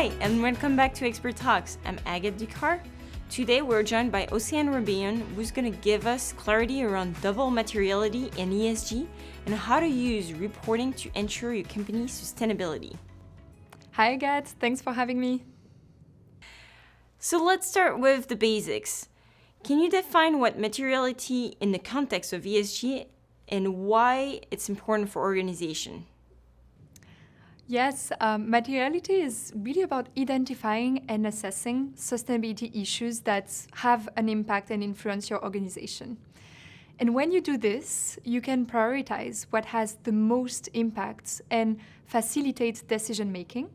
Hi, and welcome back to Expert Talks. I'm Agathe Ducar. Today we're joined by Océane Rabillon, who's going to give us clarity around double materiality and ESG and how to use reporting to ensure your company's sustainability. Hi Agathe, thanks for having me. So let's start with the basics. Can you define what materiality in the context of ESG and why it's important for organization? Yes, materiality is really about identifying and assessing sustainability issues that have an impact and influence your organization. And when you do this, you can prioritize what has the most impact and facilitate decision making.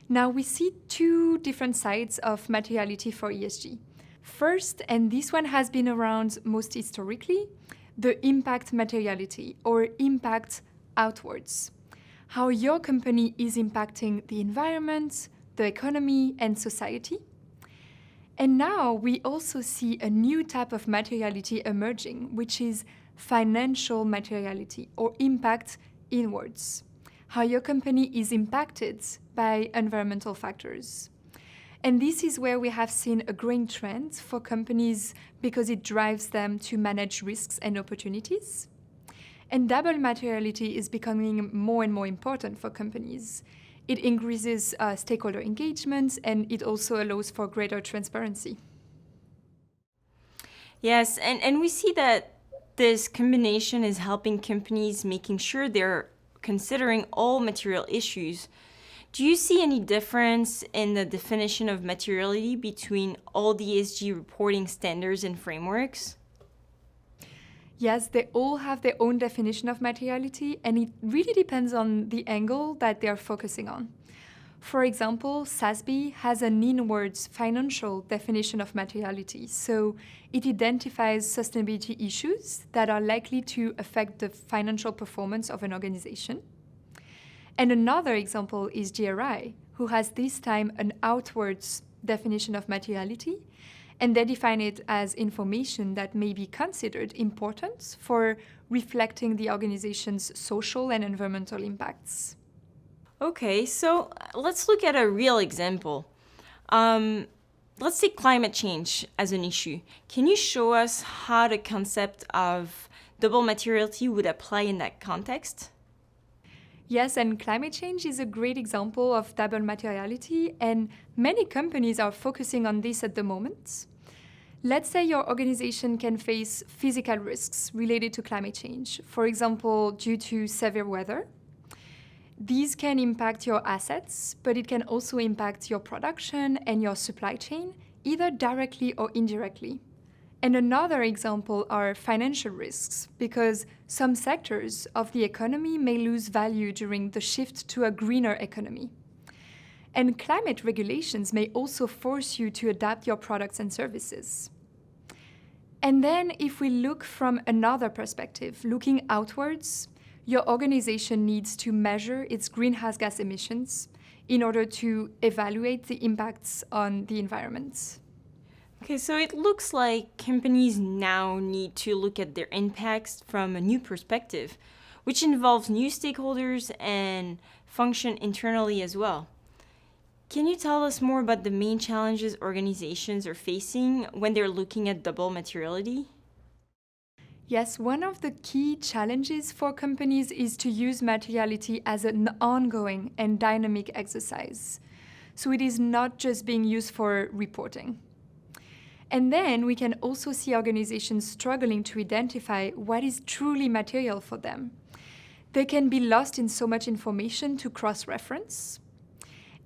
Now we see two different sides of materiality for ESG. First, and this one has been around most historically, the impact materiality or impact outwards. How your company is impacting the environment, the economy, and society. And now we also see a new type of materiality emerging, which is financial materiality or impact inwards. How your company is impacted by environmental factors. And this is where we have seen a growing trend for companies because it drives them to manage risks and opportunities. And double materiality is becoming more and more important for companies. It increases stakeholder engagement and it also allows for greater transparency. Yes, and we see that this combination is helping companies making sure they're considering all material issues. Do you see any difference in the definition of materiality between all the ESG reporting standards and frameworks? Yes, they all have their own definition of materiality, and it really depends on the angle that they are focusing on. For example, SASB has an inwards financial definition of materiality, so it identifies sustainability issues that are likely to affect the financial performance of an organization. And another example is GRI, who has this time an outwards definition of materiality, and they define it as information that may be considered important for reflecting the organization's social and environmental impacts. Okay, so let's look at a real example. Let's take climate change as an issue. Can you show us how the concept of double materiality would apply in that context? Yes, and climate change is a great example of double materiality, and many companies are focusing on this at the moment. Let's say your organization can face physical risks related to climate change, for example, due to severe weather. These can impact your assets, but it can also impact your production and your supply chain, either directly or indirectly. And another example are financial risks, because some sectors of the economy may lose value during the shift to a greener economy. And climate regulations may also force you to adapt your products and services. And then if we look from another perspective, looking outwards, your organization needs to measure its greenhouse gas emissions in order to evaluate the impacts on the environment. Okay, so it looks like companies now need to look at their impacts from a new perspective, which involves new stakeholders and function internally as well. Can you tell us more about the main challenges organizations are facing when they're looking at double materiality? Yes, one of the key challenges for companies is to use materiality as an ongoing and dynamic exercise. So it is not just being used for reporting. And then we can also see organizations struggling to identify what is truly material for them. They can be lost in so much information to cross-reference.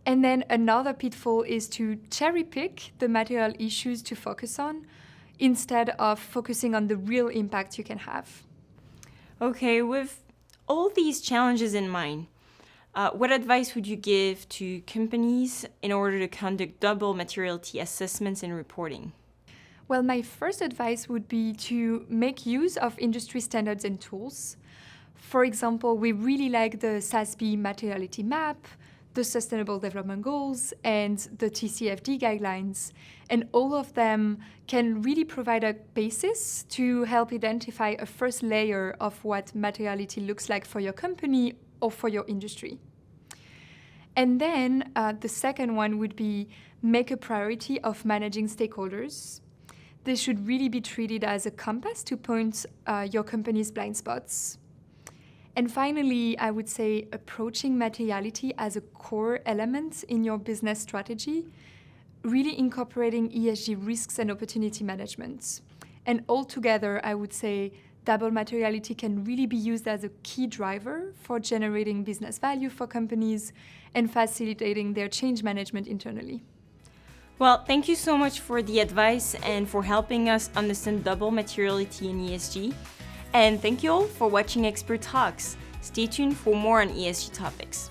And then another pitfall is to cherry-pick the material issues to focus on instead of focusing on the real impact you can have. Okay, with all these challenges in mind, what advice would you give to companies in order to conduct double materiality assessments and reporting? Well, my first advice would be to make use of industry standards and tools. For example, we really like the SASB materiality map, the Sustainable Development Goals, and the TCFD guidelines. And all of them can really provide a basis to help identify a first layer of what materiality looks like for your company or for your industry. And then the second one would be make a priority of managing stakeholders. They should really be treated as a compass to point your company's blind spots. And finally, I would say approaching materiality as a core element in your business strategy, really incorporating ESG risks and opportunity management. And altogether, I would say double materiality can really be used as a key driver for generating business value for companies and facilitating their change management internally. Well, thank you so much for the advice and for helping us understand double materiality in ESG. And thank you all for watching Expert Talks. Stay tuned for more on ESG topics.